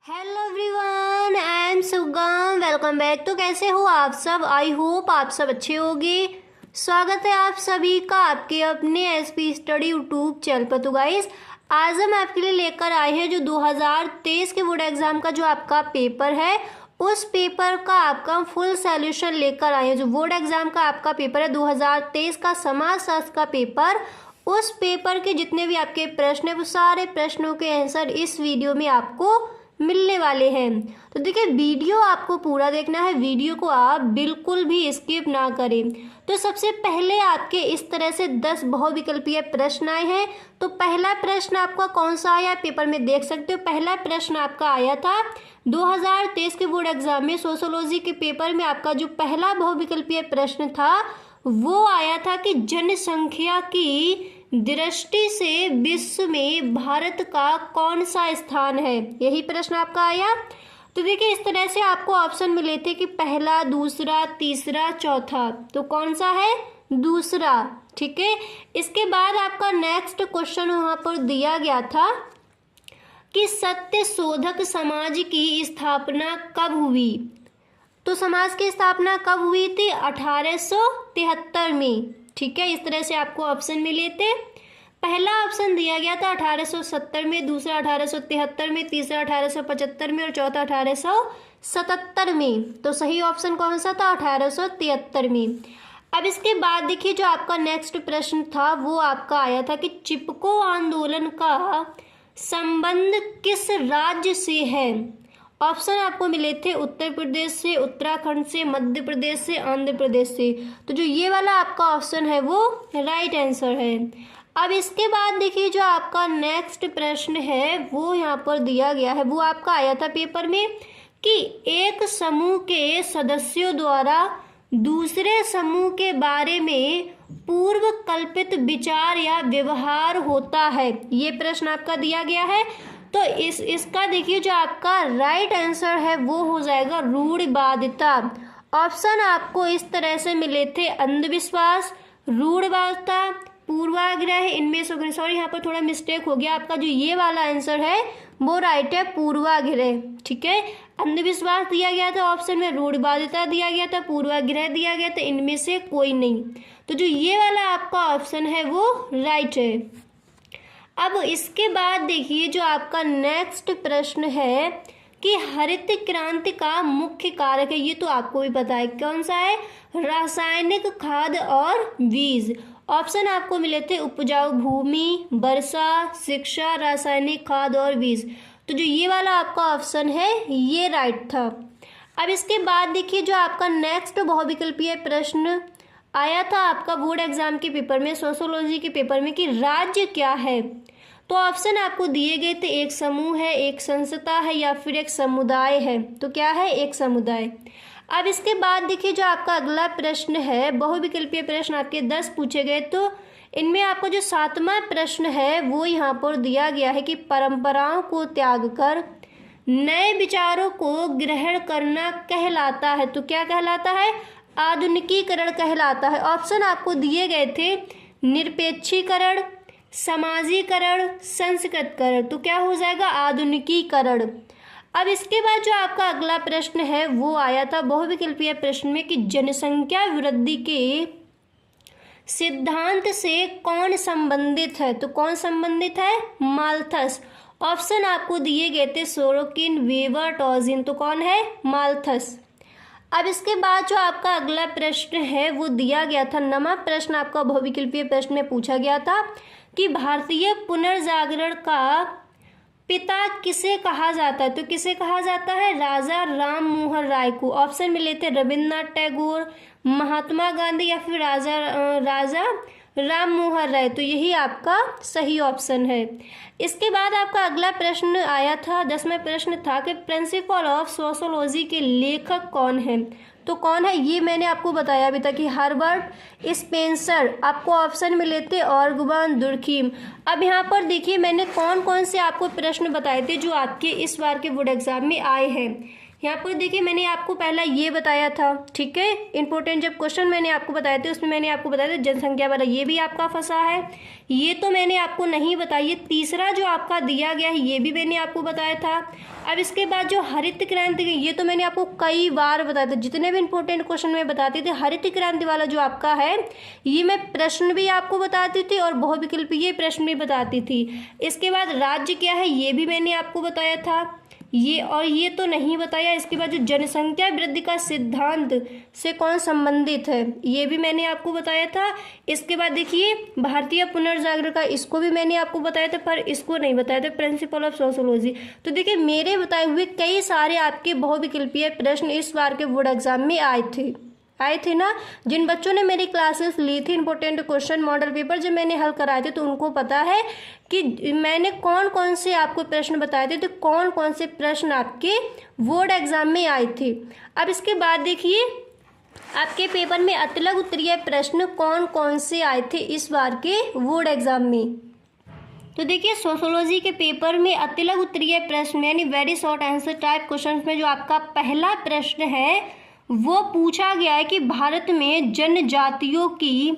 Hello everyone, I am सुगम। Welcome back. तो कैसे हो आप सब? आई होप आप सब अच्छे होंगे। स्वागत है आप सभी का आपके अपने एसपी स्टडी यूट्यूब चैनल पर। तो गाइस, आज हम आपके लिए लेकर आए हैं जो 2023 के बोर्ड एग्जाम का जो आपका पेपर है, उस पेपर का आपका फुल सॉल्यूशन लेकर आए हैं। जो बोर्ड एग्जाम का आपका पेपर है 2023 का समाजशास्त्र का पेपर, उस पेपर के जितने भी आपके प्रश्न है वो सारे प्रश्नों के आंसर इस वीडियो में आपको मिलने वाले हैं। तो देखिए, वीडियो आपको पूरा देखना है, वीडियो को आप बिल्कुल भी स्किप ना करें। तो सबसे पहले आपके इस तरह से 10 बहुविकल्पीय प्रश्न आए हैं। तो पहला प्रश्न आपका कौन सा आया पेपर में देख सकते हो। पहला प्रश्न आपका आया था 2023 के बोर्ड एग्जाम में सोशियोलॉजी के पेपर में। आपका जो पहला बहुविकल्पीय प्रश्न था वो आया था कि जनसंख्या की दृष्टि से विश्व में भारत का कौन सा स्थान है, यही प्रश्न आपका आया। तो देखिए, इस तरह से आपको ऑप्शन मिले थे कि पहला, दूसरा, तीसरा, चौथा। तो कौन सा है? दूसरा। ठीक है। इसके बाद आपका नेक्स्ट क्वेश्चन वहां पर दिया गया था कि सत्य शोधक समाज की स्थापना कब हुई। तो समाज की स्थापना कब हुई थी? 1873 में। ठीक है। इस तरह से आपको ऑप्शन मिले थे। पहला ऑप्शन दिया गया था 1870 में, दूसरा 1873 में, तीसरा 1875 में और चौथा 1877 में। तो सही ऑप्शन कौन सा था? 1873 में। अब इसके बाद देखिए, जो आपका नेक्स्ट प्रश्न था वो आपका आया था कि चिपको आंदोलन का संबंध किस राज्य से है। ऑप्शन आपको मिले थे उत्तर प्रदेश से, उत्तराखंड से, मध्य प्रदेश से, आंध्र प्रदेश से। तो जो ये वाला आपका ऑप्शन है वो राइट आंसर है। अब इसके बाद देखिए, जो आपका नेक्स्ट प्रश्न है वो यहाँ पर दिया गया है, वो आपका आया था पेपर में कि एक समूह के सदस्यों द्वारा दूसरे समूह के बारे में पूर्व कल्पित विचार या व्यवहार होता है। ये प्रश्न आपका दिया गया है। तो इसका देखिए, जो आपका राइट आंसर है वो हो जाएगा रूढ़िवादिता। ऑप्शन आपको इस तरह से मिले थे अंधविश्वास, रूढ़िवादिता, पूर्वाग्रह, इनमें से सॉरी यहाँ पर थोड़ा मिस्टेक हो गया। आपका जो ये वाला आंसर है वो राइट है, पूर्वाग्रह। ठीक है। अंधविश्वास दिया गया था ऑप्शन में, रूढ़िवादिता दिया गया था, पूर्वाग्रह दिया गया था, इनमें से कोई नहीं। तो जो ये वाला आपका ऑप्शन है वो राइट है। अब इसके बाद देखिए, जो आपका नेक्स्ट प्रश्न है कि हरित क्रांति का मुख्य कारक है, ये तो आपको भी पता है कौन सा है? रासायनिक खाद और बीज। ऑप्शन आपको मिले थे उपजाऊ भूमि, वर्षा, शिक्षा, रासायनिक खाद और बीज। तो जो ये वाला आपका ऑप्शन है ये राइट था। अब इसके बाद देखिए, जो आपका नेक्स्ट बहुविकल्पीय प्रश्न आया था आपका बोर्ड एग्जाम के पेपर में, सोशियोलॉजी के पेपर में, कि राज्य क्या है। तो ऑप्शन आपको दिए गए थे एक समूह है, एक संस्था है या फिर एक समुदाय है। तो क्या है? एक समुदाय। अब इसके बाद देखिए, जो आपका अगला प्रश्न है, बहुविकल्पीय प्रश्न आपके 10 पूछे गए। तो इनमें आपको जो 7वां प्रश्न है वो यहाँ पर दिया गया है कि परंपराओं को त्याग कर नए विचारों को ग्रहण करना कहलाता है। तो क्या कहलाता है? आधुनिकीकरण कहलाता है। ऑप्शन आपको दिए गए थे निरपेक्षीकरण, समाजीकरण, संस्कृतकरण। तो क्या हो जाएगा? आधुनिकीकरण। अब इसके बाद जो आपका अगला प्रश्न है वो आया था बहुविकल्पीय प्रश्न में कि जनसंख्या वृद्धि के सिद्धांत से कौन संबंधित है। तो कौन संबंधित है? माल्थस। ऑप्शन आपको दिए गए थे सोरोकिन, वेबर, टॉजिन। तो कौन है? माल्थस। अब इसके बाद जो आपका अगला प्रश्न है वो दिया गया था, 9वां प्रश्न आपका बहुविकल्पीय प्रश्न में पूछा गया था कि भारतीय पुनर्जागरण का पिता किसे कहा जाता है। तो किसे कहा जाता है? राजा राम मोहन राय को। ऑप्शन मिले थे रविन्द्रनाथ टैगोर, महात्मा गांधी या फिर राजा राम मोहन राय। तो यही आपका सही ऑप्शन है। इसके बाद आपका अगला प्रश्न आया था, 10वां प्रश्न था कि प्रिंसिपल ऑफ सोशियोलॉजी के लेखक कौन है। तो कौन है? ये मैंने आपको बताया अभी तक कि हर्बर्ट स्पेंसर। आपको ऑप्शन मिले थे ऑर्गन, दुर्खीम। अब यहाँ पर देखिए, मैंने कौन कौन से आपको प्रश्न बताए थे जो आपके इस बार के बोर्ड एग्जाम में आए हैं। यहाँ पर देखिए मैंने आपको पहला ये बताया था, ठीक है, इंपॉर्टेंट जब क्वेश्चन मैंने आपको बताए थे उसमें मैंने आपको बताया था जनसंख्या वाला, ये भी आपका फंसा है, ये तो मैंने आपको नहीं बताई। तीसरा जो आपका दिया गया है ये भी मैंने आपको बताया था। अब इसके बाद जो हरित क्रांति, ये तो मैंने आपको कई बार बताया था, जितने भी इंपॉर्टेंट क्वेश्चन में बताती थी। हरित क्रांति वाला जो आपका है ये मैं प्रश्न भी आपको बताती थी और बहुविकल्पीय प्रश्न भी बताती थी। इसके बाद राज्य क्या है ये भी मैंने आपको बताया था, ये तो नहीं बताया। इसके बाद जो जनसंख्या वृद्धि का सिद्धांत से कौन संबंधित है ये भी मैंने आपको बताया था। इसके बाद देखिए भारतीय पुनर्जागरण का, इसको भी मैंने आपको बताया था, पर इसको नहीं बताया था, प्रिंसिपल ऑफ सोशियोलॉजी। तो देखिए मेरे बताए हुए कई सारे आपके बहुविकल्पीय प्रश्न इस बार के बोर्ड एग्जाम में आए थे ना। जिन बच्चों ने मेरी क्लासेस ली थी, इंपॉर्टेंट क्वेश्चन मॉडल पेपर जब मैंने हल कराए थे, तो उनको पता है कि मैंने कौन कौन से आपको प्रश्न बताए थे, तो कौन कौन से प्रश्न आपके बोर्ड एग्जाम में आए थे। अब इसके बाद देखिए आपके पेपर में अतिलघु उत्तरीय प्रश्न कौन कौन से आए थे इस बार के बोर्ड एग्जाम में। तो देखिए सोशियोलॉजी के पेपर में अतिलघु उत्तरीय प्रश्न यानी very short answer type question में जो आपका पहला प्रश्न है वो पूछा गया है कि भारत में जनजातियों की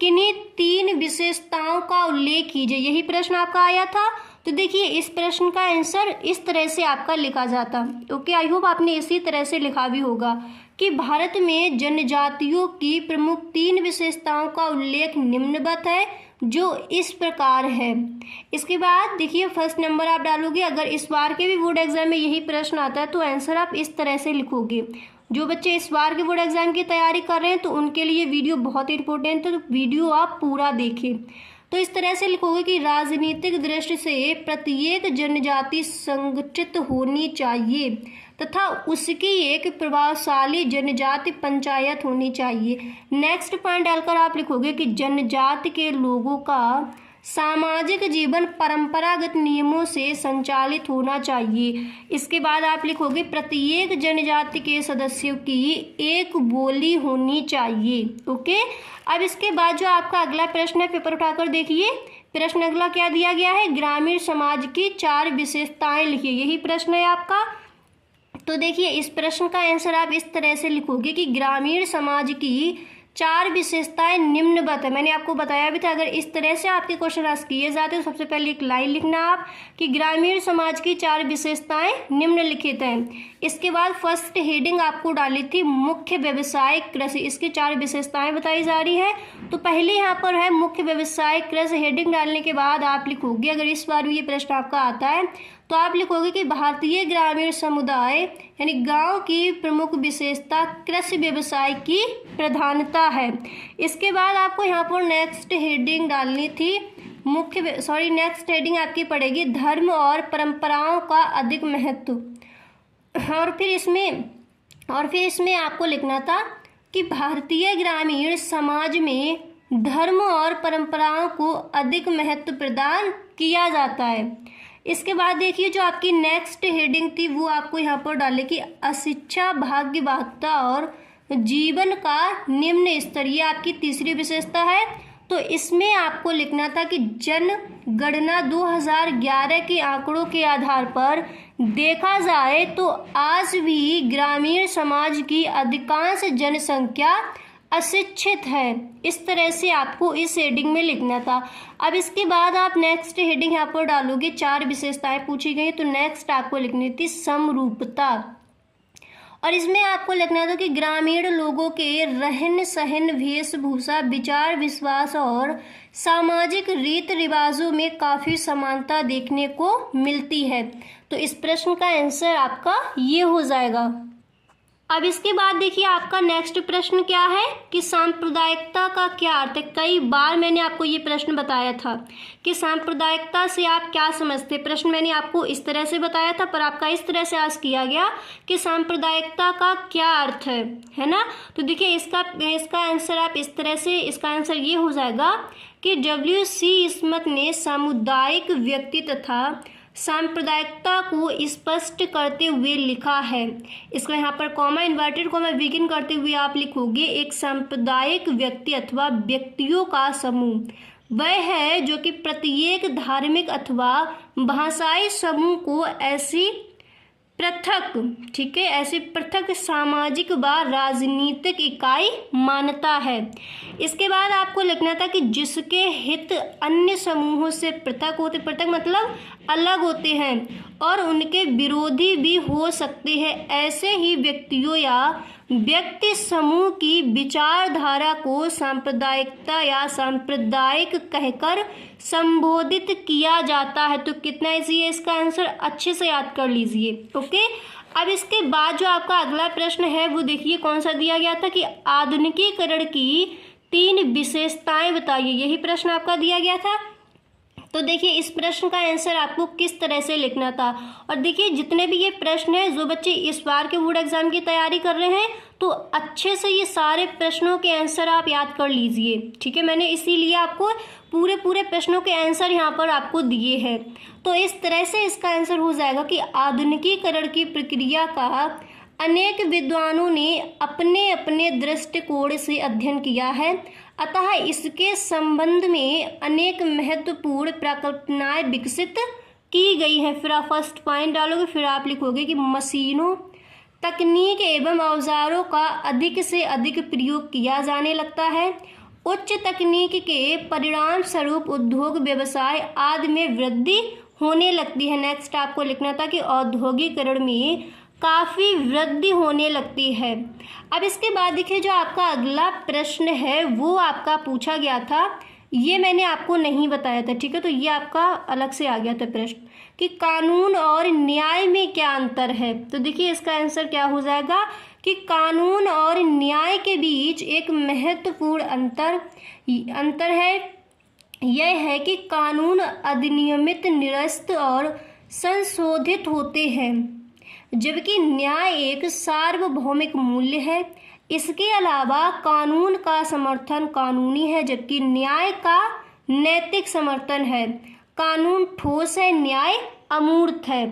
किन्हीं 3 विशेषताओं का उल्लेख कीजिए। यही प्रश्न आपका आया था। तो देखिए इस प्रश्न का आंसर इस तरह से आपका लिखा जाता। ओके, आई होप आपने इसी तरह से लिखा भी होगा कि भारत में जनजातियों की प्रमुख 3 विशेषताओं का उल्लेख निम्नवत है जो इस प्रकार है। इसके बाद देखिए फर्स्ट नंबर आप डालोगे। अगर इस बार के भी बोर्ड एग्जाम में यही प्रश्न आता है तो आंसर आप इस तरह से लिखोगे। जो बच्चे इस बार के बोर्ड एग्जाम की तैयारी कर रहे हैं तो उनके लिए वीडियो बहुत इंपॉर्टेंट है, तो वीडियो आप पूरा देखें। तो इस तरह से लिखोगे कि राजनीतिक दृष्टि से प्रत्येक जनजाति संगठित होनी चाहिए तथा उसकी एक प्रभावशाली जनजाति पंचायत होनी चाहिए। नेक्स्ट पॉइंट डालकर आप लिखोगे कि जनजाति के लोगों का सामाजिक जीवन परंपरागत नियमों से संचालित होना चाहिए। इसके बाद आप लिखोगे प्रत्येक जनजाति के सदस्यों की एक बोली होनी चाहिए। ओके, अब इसके बाद जो आपका अगला प्रश्न है पेपर उठाकर देखिए। प्रश्न अगला क्या दिया गया है, ग्रामीण समाज की 4 विशेषताएं लिखिए। यही प्रश्न है आपका। तो देखिए इस प्रश्न का आंसर आप इस तरह से लिखोगे कि ग्रामीण समाज की 4 विशेषताएं निम्नवत है। मैंने आपको बताया भी था अगर इस तरह से आपके क्वेश्चन आंसर किए जाते हैं तो सबसे पहले एक लाइन लिखना आप कि ग्रामीण समाज की 4 विशेषताएं निम्नलिखित हैं। इसके बाद फर्स्ट हेडिंग आपको डाली थी मुख्य व्यवसाय कृषि, इसकी 4 विशेषताएं बताई जा रही है। तो पहले यहाँ पर है मुख्य व्यवसाय कृषि। हेडिंग डालने के बाद आप लिखोगे, अगर इस बार भी ये प्रश्न आपका आता है तो आप लिखोगे कि भारतीय ग्रामीण समुदाय यानी गांव की प्रमुख विशेषता कृषि व्यवसाय की प्रधानता है। इसके बाद आपको यहाँ पर नेक्स्ट हेडिंग डालनी थी नेक्स्ट हेडिंग आपकी पड़ेगी धर्म और परंपराओं का अधिक महत्व। और फिर इसमें आपको लिखना था कि भारतीय ग्रामीण समाज में धर्म और परंपराओं को अधिक महत्व प्रदान किया जाता है। इसके बाद देखिए जो आपकी नेक्स्ट हेडिंग थी वो आपको यहाँ पर डाले कि अशिक्षा, भाग्यवाहकता और जीवन का निम्न स्तर, ये आपकी तीसरी विशेषता है। तो इसमें आपको लिखना था कि जनगणना 2011 के आंकड़ों के आधार पर देखा जाए तो आज भी ग्रामीण समाज की अधिकांश जनसंख्या अशिक्षित है। इस तरह से आपको इस हेडिंग में लिखना था। अब इसके बाद आप नेक्स्ट हेडिंग यहाँ पर डालोगे, 4 विशेषताएं पूछी गई तो नेक्स्ट आपको लिखनी थी समरूपता। और इसमें आपको लिखना था कि ग्रामीण लोगों के रहन सहन, वेशभूषा, विचार, विश्वास और सामाजिक रीत रिवाजों में काफ़ी समानता देखने को मिलती है। तो इस प्रश्न का आंसर आपका ये हो जाएगा। अब इसके बाद देखिए आपका नेक्स्ट प्रश्न क्या है कि सांप्रदायिकता का क्या अर्थ है। कई बार मैंने आपको ये प्रश्न बताया था कि सांप्रदायिकता से आप क्या समझते। प्रश्न मैंने आपको इस तरह से बताया था पर आपका इस तरह से आंसर किया गया कि सांप्रदायिकता का क्या अर्थ है ना। तो देखिए इसका आंसर आप इस तरह से, इसका आंसर ये हो जाएगा कि W.C. स्मिथ ने सामुदायिक व्यक्ति तथा सांप्रदायिकता को स्पष्ट करते हुए लिखा है। इसका यहाँ पर कॉमा, इन्वर्टेड कॉमा बिगिन करते हुए आप लिखोगे एक सांप्रदायिक व्यक्ति अथवा व्यक्तियों का समूह वह है जो कि प्रत्येक धार्मिक अथवा भाषाई समूह को ऐसी पृथक, ठीक है, ऐसी पृथक सामाजिक व राजनीतिक इकाई मानता है। इसके बाद आपको लिखना था कि जिसके हित अन्य समूहों से पृथक होते, पृथक मतलब अलग होते हैं और उनके विरोधी भी हो सकते हैं, ऐसे ही व्यक्तियों या व्यक्ति समूह की विचारधारा को सांप्रदायिकता या सांप्रदायिक कहकर संबोधित किया जाता है। तो कितना इजी है इसका आंसर, अच्छे से याद कर लीजिए। ओके, अब इसके बाद जो आपका अगला प्रश्न है वो देखिए कौन सा दिया गया था कि आधुनिकीकरण की 3 विशेषताएं बताइए, यही प्रश्न आपका दिया गया था। तो देखिए इस प्रश्न का आंसर आपको किस तरह से लिखना था। और देखिए जितने भी ये प्रश्न हैं, जो बच्चे इस बार के बोर्ड एग्जाम की तैयारी कर रहे हैं तो अच्छे से ये सारे प्रश्नों के आंसर आप याद कर लीजिए, ठीक है। मैंने इसीलिए आपको पूरे प्रश्नों के आंसर यहाँ पर आपको दिए हैं। तो इस तरह से इसका आंसर हो जाएगा कि आधुनिकीकरण की प्रक्रिया का अनेक विद्वानों ने अपने अपने दृष्टिकोण से अध्ययन किया है, अतः इसके संबंध में अनेक महत्वपूर्ण परिकल्पनाएं विकसित की गई हैं। फिर आप फर्स्ट पॉइंट डालोगे, फिर आप लिखोगे कि मशीनों, तकनीक एवं औजारों का अधिक से अधिक प्रयोग किया जाने लगता है। उच्च तकनीक के परिणाम स्वरूप उद्योग व्यवसाय आदि में वृद्धि होने लगती है। नेक्स्ट आपको लिखना था कि औद्योगिकरण में काफ़ी वृद्धि होने लगती है। अब इसके बाद देखिए जो आपका अगला प्रश्न है वो आपका पूछा गया था, ये मैंने आपको नहीं बताया था, ठीक है। तो ये आपका अलग से आ गया था प्रश्न कि कानून और न्याय में क्या अंतर है। तो देखिए इसका आंसर क्या हो जाएगा कि कानून और न्याय के बीच एक महत्वपूर्ण अंतर है। यह है कि कानून अधिनियमित, निरस्त और संशोधित होते हैं, जबकि न्याय एक सार्वभौमिक मूल्य है। इसके अलावा कानून का समर्थन कानूनी है, जबकि न्याय का नैतिक समर्थन है। कानून ठोस है, न्याय अमूर्त है।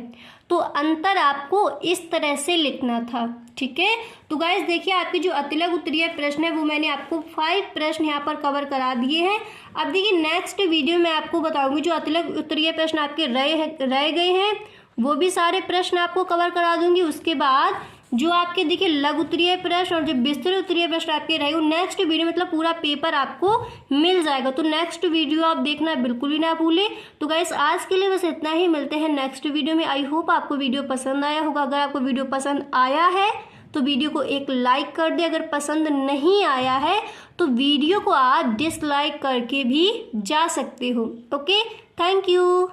तो अंतर आपको इस तरह से लिखना था, ठीक है। तो गाइस देखिए आपके जो अतिलक उत्तरीय प्रश्न है वो मैंने आपको 5 प्रश्न यहाँ पर कवर करा दिए हैं। अब देखिए नेक्स्ट वीडियो में आपको बताऊंगी जो अतिलक उत्तरीय प्रश्न आपके रह गए हैं वो भी सारे प्रश्न आपको कवर करा दूंगी। उसके बाद जो आपके देखिए लघु उत्तरीय प्रश्न और जो विस्तृत उत्तरीय प्रश्न आपके रहेंगे नेक्स्ट वीडियो मतलब पूरा पेपर आपको मिल जाएगा। तो नेक्स्ट वीडियो आप देखना बिल्कुल भी ना भूलें। तो गाइस आज के लिए बस इतना ही, मिलते हैं नेक्स्ट वीडियो में। आई होप आपको वीडियो पसंद आया होगा। अगर आपको वीडियो पसंद आया है तो वीडियो को एक लाइक कर दे, अगर पसंद नहीं आया है तो वीडियो को आप डिसलाइक करके भी जा सकते हो। Okay, thank you.